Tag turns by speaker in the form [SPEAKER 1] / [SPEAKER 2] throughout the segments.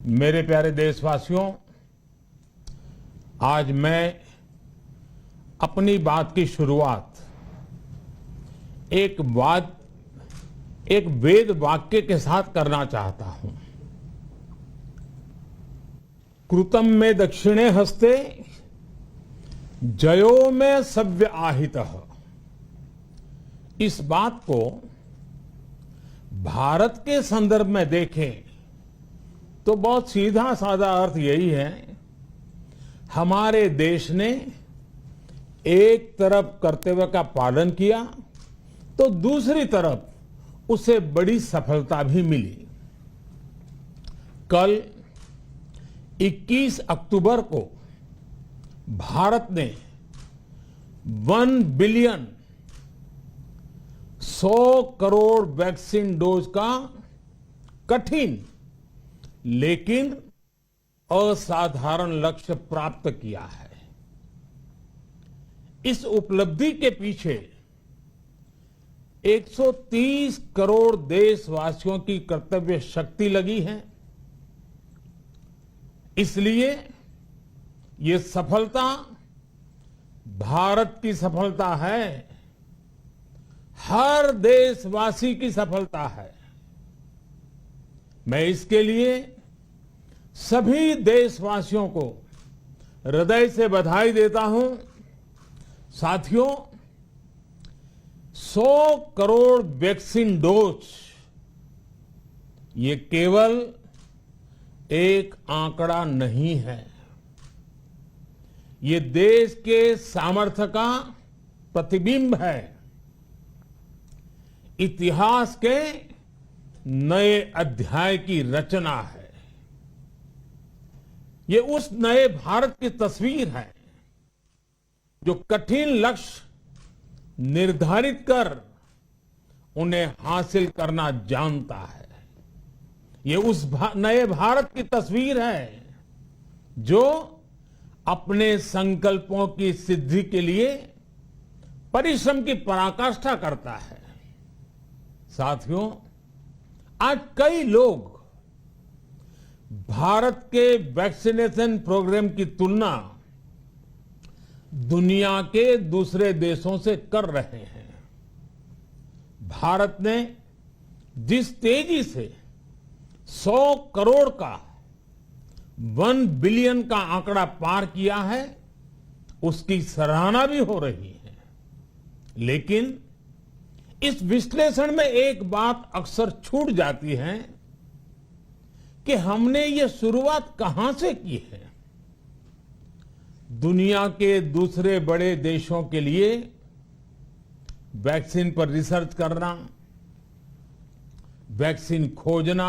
[SPEAKER 1] मेरे प्यारे देशवासियों, आज मैं अपनी बात की शुरुआत एक वेद वाक्य के साथ करना चाहता हूं। कृतम में दक्षिणे हस्ते जयो में सव्य आहितः। इस बात को भारत के संदर्भ में देखें तो बहुत सीधा साधा अर्थ यही है, हमारे देश ने एक तरफ कर्तव्य का पालन किया तो दूसरी तरफ उसे बड़ी सफलता भी मिली। कल 21 अक्टूबर को भारत ने 1 बिलियन 100 करोड़ वैक्सीन डोज का कठिन लेकिन असाधारण लक्ष्य प्राप्त किया है। इस उपलब्धि के पीछे 130 करोड़ देशवासियों की कर्तव्य शक्ति लगी है। इसलिए ये सफलता भारत की सफलता है, हर देशवासी की सफलता है। मैं इसके लिए सभी देशवासियों को हृदय से बधाई देता हूं। साथियों, 100 करोड़ वैक्सीन डोज ये केवल एक आंकड़ा नहीं है, ये देश के सामर्थ्य का प्रतिबिंब है, इतिहास के नए अध्याय की रचना है। ये उस नए भारत की तस्वीर है जो कठिन लक्ष्य निर्धारित कर उन्हें हासिल करना जानता है। ये उस नए भारत की तस्वीर है जो अपने संकल्पों की सिद्धि के लिए परिश्रम की पराकाष्ठा करता है। साथियों, आज कई लोग भारत के वैक्सीनेशन प्रोग्राम की तुलना दुनिया के दूसरे देशों से कर रहे हैं। भारत ने जिस तेजी से 100 करोड़ का 1 बिलियन का आंकड़ा पार किया है, उसकी सराहना भी हो रही है। लेकिन इस विश्लेषण में एक बात अक्सर छूट जाती है कि हमने ये शुरुआत कहां से की है। दुनिया के दूसरे बड़े देशों के लिए वैक्सीन पर रिसर्च करना, वैक्सीन खोजना,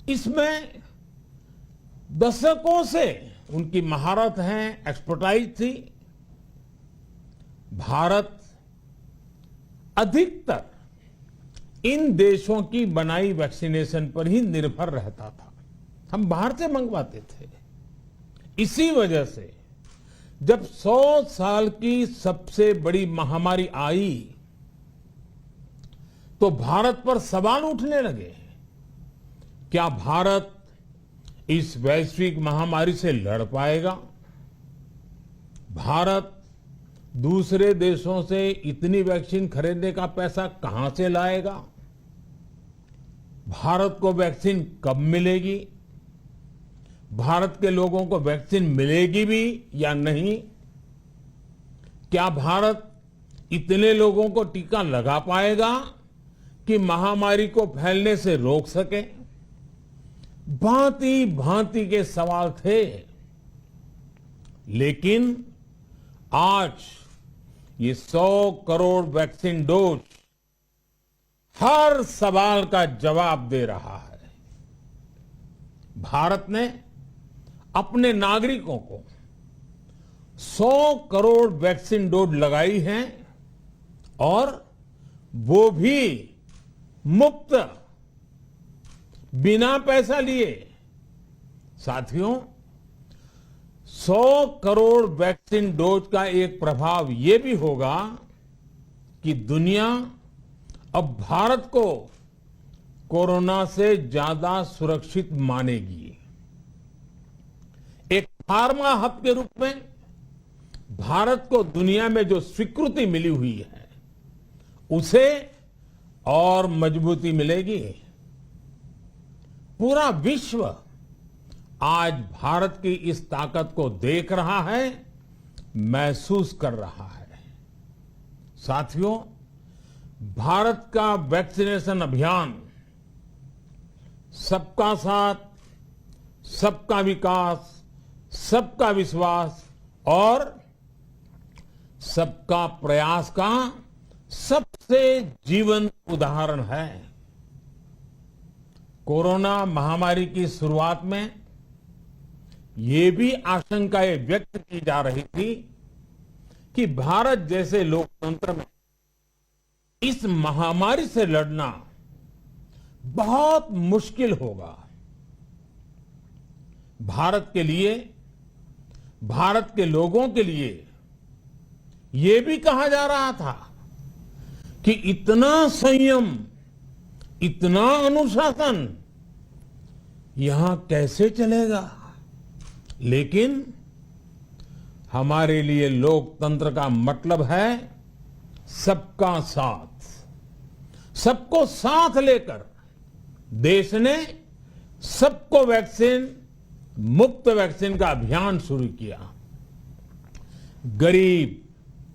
[SPEAKER 1] इसमें दशकों से उनकी महारत है, एक्सपर्टाइज थी। भारत अधिकतर इन देशों की बनाई वैक्सीनेशन पर ही निर्भर रहता था। हम बाहर से मंगवाते थे। इसी वजह से जब 100 साल की सबसे बड़ी महामारी आई तो भारत पर सवाल उठने लगे, क्या भारत इस वैश्विक महामारी से लड़ पाएगा? भारत दूसरे देशों से इतनी वैक्सीन खरीदने का पैसा कहां से लाएगा? भारत को वैक्सीन कब मिलेगी? भारत के लोगों को वैक्सीन मिलेगी भी या नहीं? क्या भारत इतने लोगों को टीका लगा पाएगा कि महामारी को फैलने से रोक सके? भांति भांति के सवाल थे। लेकिन आज ये 100 करोड़ वैक्सीन डोज हर सवाल का जवाब दे रहा है। भारत ने अपने नागरिकों को 100 करोड़ वैक्सीन डोज लगाई हैं और वो भी मुफ्त, बिना पैसा लिए। साथियों, 100 करोड़ वैक्सीन डोज का एक प्रभाव ये भी होगा कि दुनिया अब भारत को कोरोना से ज्यादा सुरक्षित मानेगी। एक फार्मा हब के रूप में भारत को दुनिया में जो स्वीकृति मिली हुई है, उसे और मजबूती मिलेगी। पूरा विश्व आज भारत की इस ताकत को देख रहा है, महसूस कर रहा है। साथियों, भारत का वैक्सीनेशन अभियान सबका साथ, सबका विकास, सबका विश्वास और सबका प्रयास का सबसे जीवंत उदाहरण है। कोरोना महामारी की शुरुआत में ये भी आशंकाएं व्यक्त की जा रही थी कि भारत जैसे लोकतंत्र में इस महामारी से लड़ना बहुत मुश्किल होगा। भारत के लिए, भारत के लोगों के लिए ये भी कहा जा रहा था कि इतना संयम, इतना अनुशासन यहां कैसे चलेगा। लेकिन हमारे लिए लोकतंत्र का मतलब है सबका साथ। सबको साथ लेकर देश ने सबको वैक्सीन, मुफ्त वैक्सीन का अभियान शुरू किया। गरीब,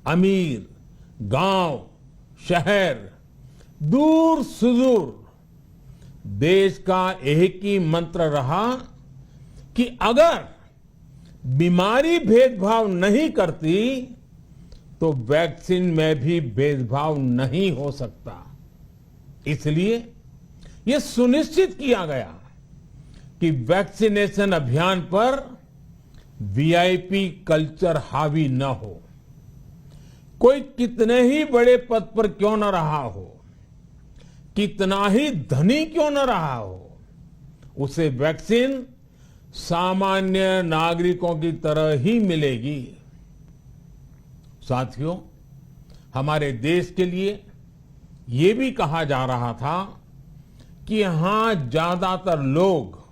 [SPEAKER 1] अमीर, गांव, शहर, दूर सुदूर, देश का एक ही मंत्र रहा कि अगर बीमारी भेदभाव नहीं करती तो वैक्सीन में भी भेदभाव नहीं हो सकता। इसलिए यह सुनिश्चित किया गया कि वैक्सीनेशन अभियान पर वीआईपी कल्चर हावी न हो। कोई कितने ही बड़े पद पर क्यों न रहा हो, कितना ही धनी क्यों न रहा हो, उसे वैक्सीन सामान्य नागरिकों की तरह ही मिलेगी। साथियों, हमारे देश के लिए ये भी कहा जा रहा था कि यहां ज्यादातर लोग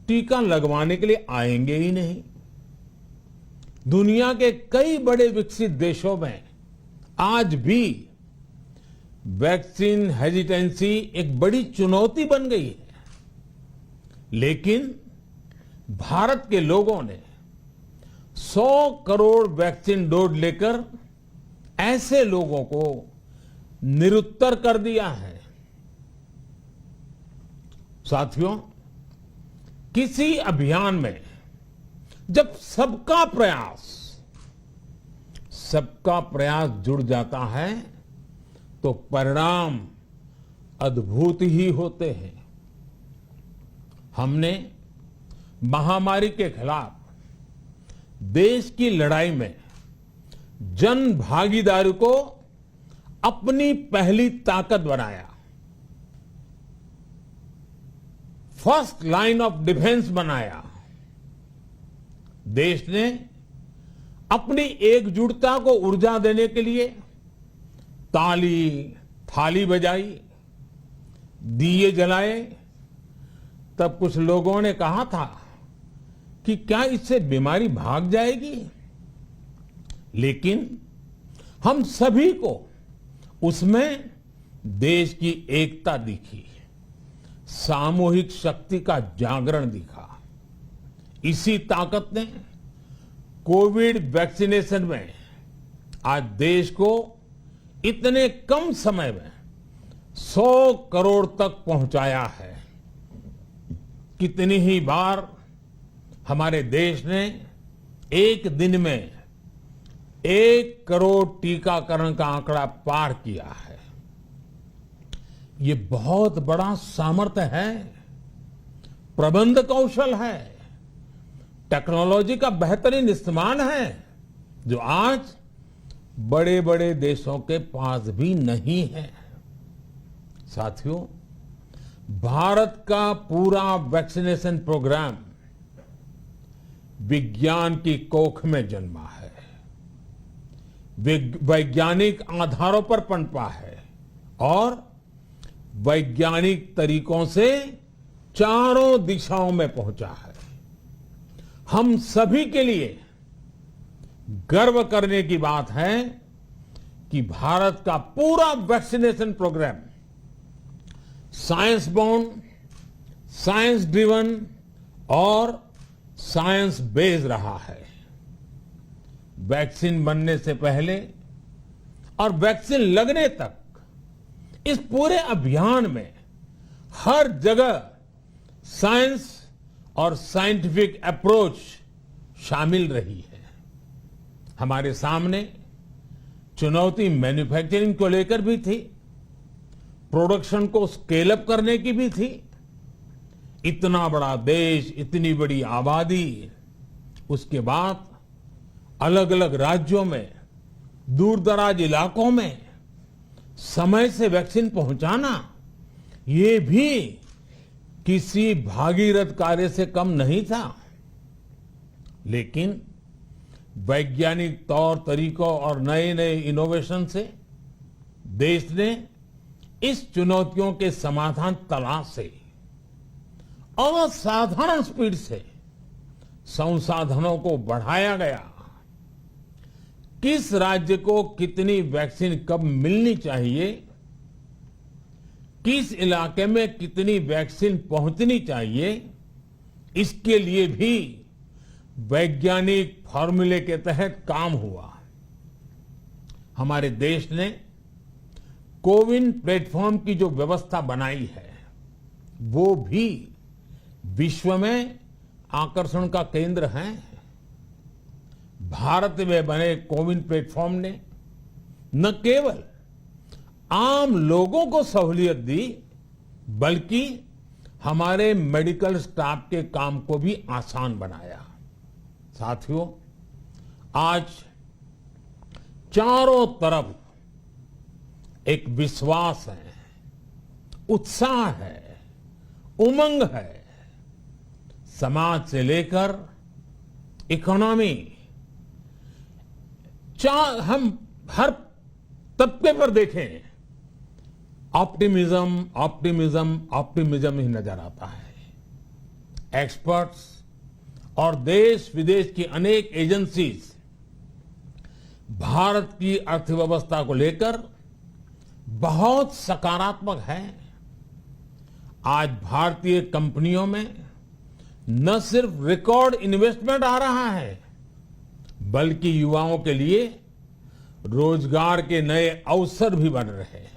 [SPEAKER 1] टीका लगवाने के लिए आएंगे ही नहीं। दुनिया के कई बड़े विकसित देशों में आज भी वैक्सीन हेजिटेंसी एक बड़ी चुनौती बन गई है। लेकिन भारत के लोगों ने 100 करोड़ वैक्सीन डोज लेकर ऐसे लोगों को निरुत्तर कर दिया है। साथियों, किसी अभियान में जब सबका प्रयास जुड़ जाता है तो परिणाम अद्भुत ही होते हैं। हमने महामारी के खिलाफ देश की लड़ाई में जन भागीदारी को अपनी पहली ताकत बनाया। फर्स्ट लाइन ऑफ डिफेंस बनाया। देश ने अपनी एकजुटता को ऊर्जा देने के लिए ताली, थाली बजाई, दिए जलाए। तब कुछ लोगों ने कहा था कि क्या इससे बीमारी भाग जाएगी? लेकिन हम सभी को उसमें देश की एकता दिखी, सामूहिक शक्ति का जागरण दिखा। इसी ताकत ने कोविड वैक्सीनेशन में आज देश को इतने कम समय में 100 करोड़ तक पहुंचाया है। कितनी ही बार हमारे देश ने एक दिन में 1 करोड़ टीकाकरण का आंकड़ा पार किया है। ये बहुत बड़ा सामर्थ्य है, प्रबंध कौशल है, टेक्नोलॉजी का बेहतरीन इस्तेमाल है, जो आज बड़े बड़े देशों के पास भी नहीं है। साथियों, भारत का पूरा वैक्सीनेशन प्रोग्राम विज्ञान की कोख में जन्मा है, वैज्ञानिक आधारों पर पनपा है और वैज्ञानिक तरीकों से चारों दिशाओं में पहुंचा है। हम सभी के लिए गर्व करने की बात है कि भारत का पूरा vaccination programme science borne, science driven और साइंस बेस्ड रहा है। वैक्सीन बनने से पहले और वैक्सीन लगने तक इस पूरे अभियान में हर जगह साइंस और साइंटिफिक अप्रोच शामिल रही है। हमारे सामने चुनौती मैन्युफैक्चरिंग को लेकर भी थी, प्रोडक्शन को स्केल अप करने की भी थी। इतना बड़ा देश, इतनी बड़ी आबादी, उसके बाद अलग अलग राज्यों में, दूर दराज इलाकों में समय से वैक्सीन पहुंचाना, ये भी किसी भागीरथ कार्य से कम नहीं था। लेकिन वैज्ञानिक तौर तरीकों और नए नए इनोवेशन से देश ने इस चुनौतियों के समाधान तलाशे और असाधारण स्पीड से संसाधनों को बढ़ाया गया। किस राज्य को कितनी वैक्सीन कब मिलनी चाहिए, किस इलाके में कितनी वैक्सीन पहुंचनी चाहिए, इसके लिए भी वैज्ञानिक फॉर्मूले के तहत काम हुआ। हमारे देश ने कोविन प्लेटफॉर्म की जो व्यवस्था बनाई है, वो भी विश्व में आकर्षण का केंद्र है। भारत में बने कोविन प्लेटफॉर्म ने न केवल आम लोगों को सहूलियत दी, बल्कि हमारे मेडिकल स्टाफ के काम को भी आसान बनाया। साथियों, आज चारों तरफ एक विश्वास है, उत्साह है, उमंग है। समाज से लेकर इकोनॉमी, हम हर तबके पर देखें, ऑप्टिमिज्म ऑप्टिमिज्म ऑप्टिमिज्म ही नजर आता है। एक्सपर्ट्स और देश विदेश की अनेक एजेंसीज भारत की अर्थव्यवस्था को लेकर बहुत सकारात्मक है। आज भारतीय कंपनियों में न सिर्फ रिकॉर्ड इन्वेस्टमेंट आ रहा है, बल्कि युवाओं के लिए रोजगार के नए अवसर भी बन रहे हैं।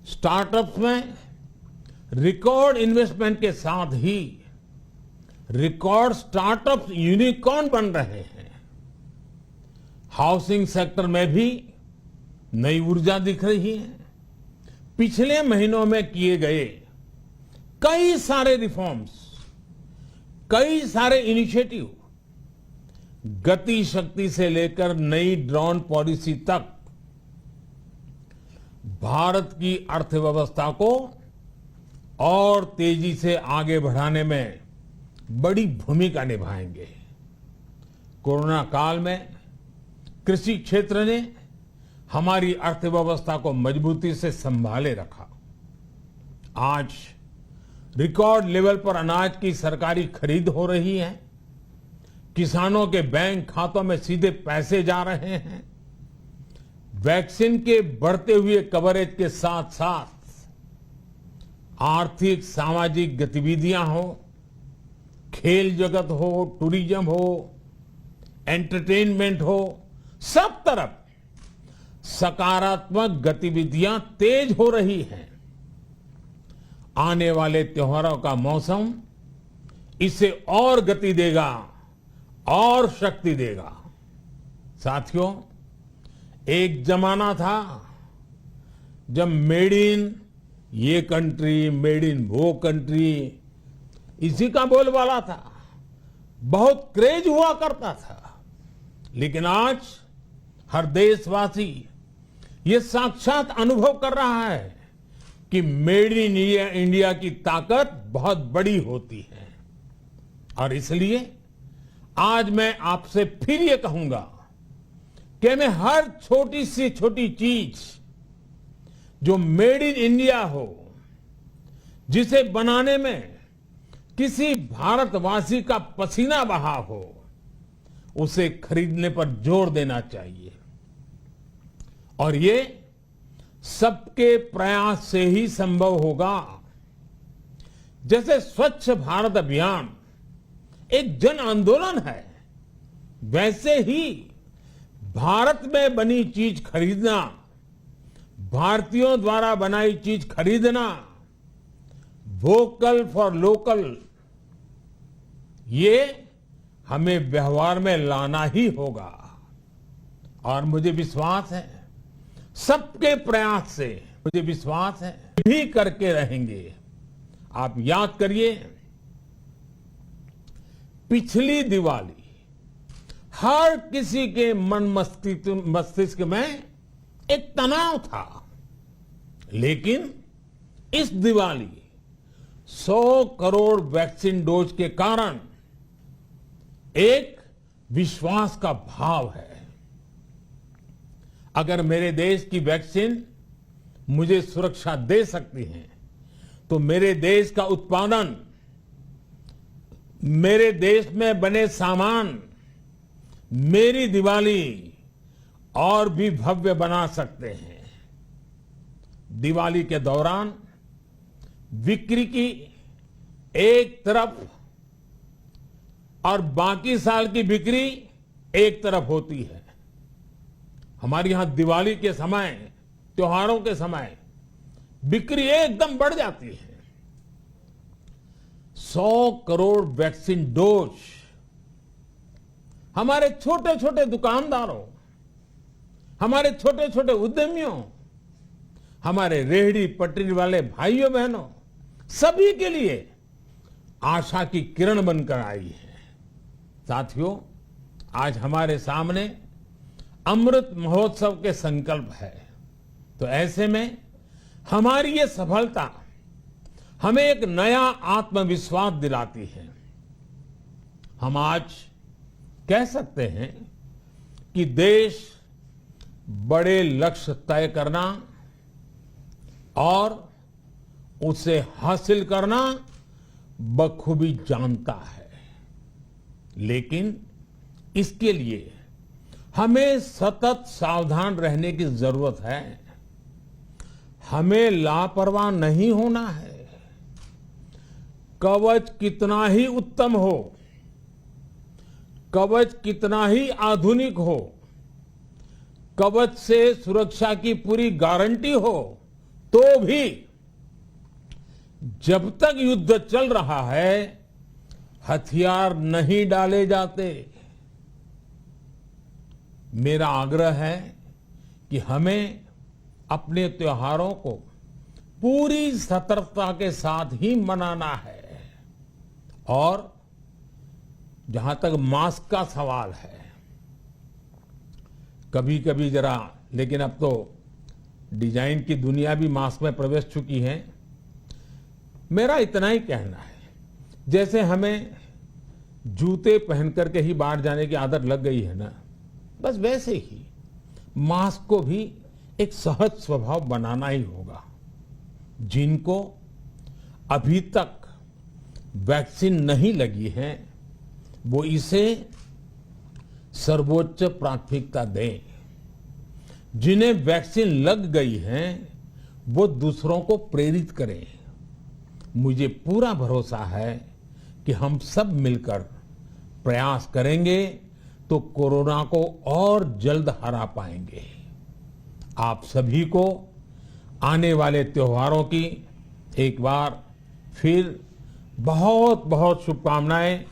[SPEAKER 1] स्टार्टअप्स में रिकॉर्ड इन्वेस्टमेंट के साथ ही रिकॉर्ड स्टार्टअप्स यूनिकॉर्न बन रहे हैं। हाउसिंग सेक्टर में भी नई ऊर्जा दिख रही है। पिछले महीनों में किए गए कई सारे रिफॉर्म्स, कई सारे इनिशिएटिव, गति शक्ति से लेकर नई ड्रोन पॉलिसी तक भारत की अर्थव्यवस्था को और तेजी से आगे बढ़ाने में बड़ी भूमिका निभाएंगे। कोरोना काल में कृषि क्षेत्र ने हमारी अर्थव्यवस्था को मजबूती से संभाले रखा। आज रिकॉर्ड लेवल पर अनाज की सरकारी खरीद हो रही है। किसानों के बैंक खातों में सीधे पैसे जा रहे हैं। वैक्सीन के बढ़ते हुए कवरेज के साथ साथ आर्थिक सामाजिक गतिविधियां हो, खेल जगत हो, टूरिज्म हो, एंटरटेनमेंट हो, सब तरफ सकारात्मक गतिविधियां तेज हो रही हैं। आने वाले त्योहारों का मौसम इसे और गति देगा और शक्ति देगा। साथियों, एक जमाना था जब मेड इन ये कंट्री, मेड इन वो कंट्री, इसी का बोलबाला था, बहुत क्रेज हुआ करता था। लेकिन आज हर देशवासी ये साक्षात अनुभव कर रहा है कि मेड इन इंडिया की ताकत बहुत बड़ी होती है। और इसलिए आज मैं आपसे फिर ये कहूंगा कि हमें हर छोटी से छोटी चीज जो मेड इन इंडिया हो, जिसे बनाने में किसी भारतवासी का पसीना बहा हो, उसे खरीदने पर जोर देना चाहिए। और ये सबके प्रयास से ही संभव होगा। जैसे स्वच्छ भारत अभियान एक जन आंदोलन है, वैसे ही भारत में बनी चीज खरीदना, भारतीयों द्वारा बनाई चीज खरीदना, वोकल फॉर लोकल, ये हमें व्यवहार में लाना ही होगा। और मुझे विश्वास है, सबके प्रयास से मुझे विश्वास है भी करके रहेंगे। आप याद करिए, पिछली दिवाली हर किसी के मन मस्तिष्क में एक तनाव था, लेकिन इस दिवाली 100 करोड़ वैक्सीन डोज के कारण एक विश्वास का भाव है। अगर मेरे देश की वैक्सीन मुझे सुरक्षा दे सकती है, तो मेरे देश का उत्पादन, मेरे देश में बने सामान मेरी दिवाली और भी भव्य बना सकते हैं। दिवाली के दौरान बिक्री की एक तरफ और बाकी साल की बिक्री एक तरफ होती है। हमारे यहां दिवाली के समय, त्योहारों के समय बिक्री एकदम बढ़ जाती है। 100 करोड़ वैक्सीन डोज हमारे छोटे छोटे दुकानदारों, हमारे छोटे छोटे उद्यमियों, हमारे रेहड़ी पटरी वाले भाइयों बहनों, सभी के लिए आशा की किरण बनकर आई है। साथियों, आज हमारे सामने अमृत महोत्सव के संकल्प है, तो ऐसे में हमारी ये सफलता हमें एक नया आत्मविश्वास दिलाती है। हम आज कह सकते हैं कि देश बड़े लक्ष्य तय करना और उसे हासिल करना बखूबी जानता है, लेकिन इसके लिए हमें सतत सावधान रहने की जरूरत है। हमें लापरवाह नहीं होना है। कवच कितना ही उत्तम हो, कवच कितना ही आधुनिक हो, कवच से सुरक्षा की पूरी गारंटी हो, तो भी जब तक युद्ध चल रहा है, हथियार नहीं डाले जाते। मेरा आग्रह है कि हमें अपने त्योहारों को पूरी सतर्कता के साथ ही मनाना है। और जहां तक मास्क का सवाल है, कभी कभी जरा, लेकिन अब तो डिजाइन की दुनिया भी मास्क में प्रवेश चुकी है। मेरा इतना ही कहना है, जैसे हमें जूते पहन करके ही बाहर जाने की आदत लग गई है ना, बस वैसे ही मास्क को भी एक सहज स्वभाव बनाना ही होगा। जिनको अभी तक वैक्सीन नहीं लगी है, वो इसे सर्वोच्च प्राथमिकता दें। जिन्हें वैक्सीन लग गई है, वो दूसरों को प्रेरित करें। मुझे पूरा भरोसा है कि हम सब मिलकर प्रयास करेंगे तो कोरोना को और जल्द हरा पाएंगे। आप सभी को आने वाले त्योहारों की एक बार फिर बहुत बहुत शुभकामनाएं,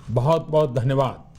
[SPEAKER 1] बहुत बहुत धन्यवाद।